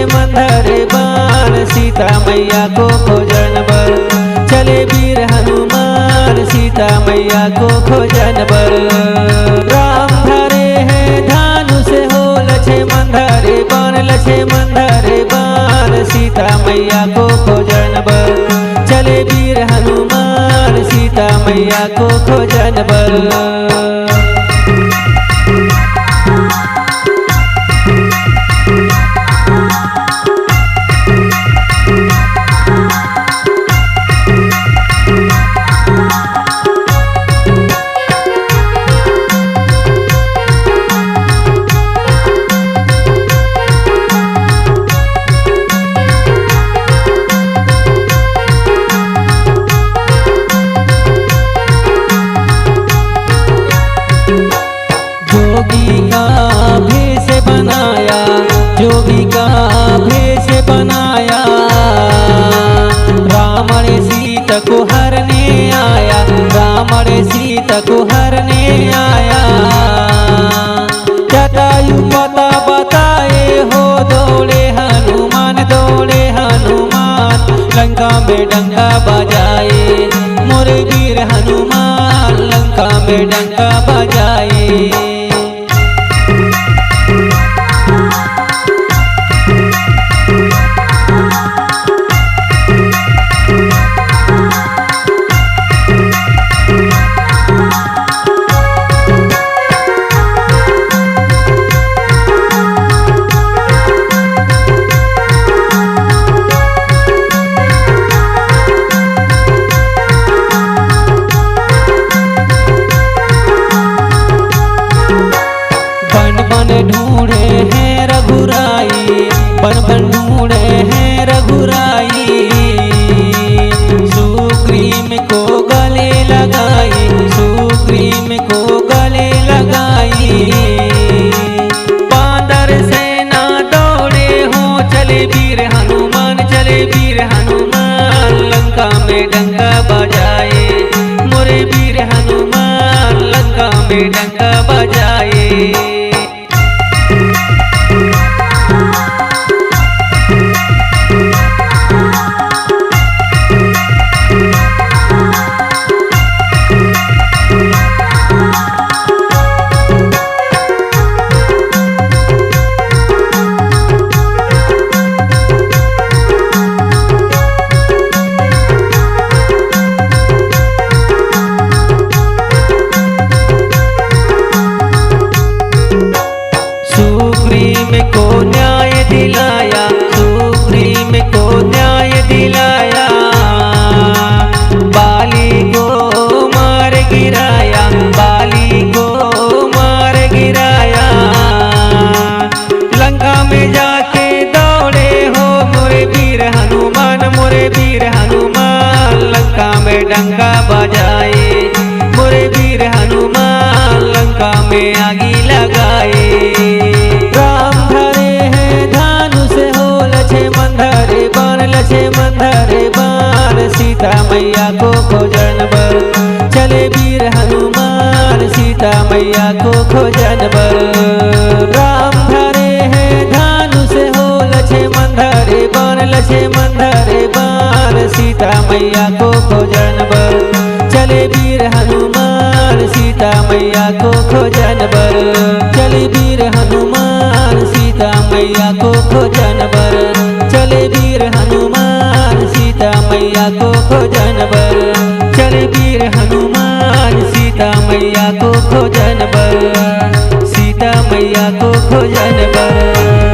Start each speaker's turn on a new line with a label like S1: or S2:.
S1: मंधरे बाण सीता मैया को खोजन बर चले वीर हनुमान सीता मैया को खोजन बर। राम धरे हैं धनुष हो लछे मंधरे बाण सीता मैया को खोजन बर चले वीर हनुमान सीता मैया को खोजन बर। जोगी का भेष बनाया रावण सीता को हरने आया रावण सीता को हरने आया। जटायु पता बताए हो दौड़े हनुमान लंका में डंका बजाए मोरे वीर हनुमान लंका में डंका बजाए। ढूंढे हैं रघुराई बन ढूंढे हैं रघुराई सुग्रीव को गले लगाई सुग्रीव को गले लगाई। बांदर सेना दौड़े हो चले वीर हनुमान लंका में डंका बजाए मोरे वीर हनुमान लंका में डंका बजाए। सुग्रीव को न्याय दिलाया सुग्रीव को न्याय दिलाया बाली को मार गिराया बाली को मार गिराया। लंका में जाके दौड़े हो मोरे वीर हनुमान लंका में डंका बजाए मोरे वीर हनुमान लंका में आगी लगाए। राम धरे हैं धनुष हो लछे मंधरे बाण सीता मैया को खोजन बर चले वीर हनुमान सीता मैया को खोजन बर। राम धरे हैं धनुष हो लछे मंधरे बाण सीता मैया को खोजन बर चले वीर हनुमान सीता मैया को खोजन बर चले वीर हनुमान सीता मैया को खोजन बर चले वीर हनुमान सीता मैया को खोजन बर चले वीर हनुमान सीता मैया को खोजन बर सीता मैया को खोजन बर।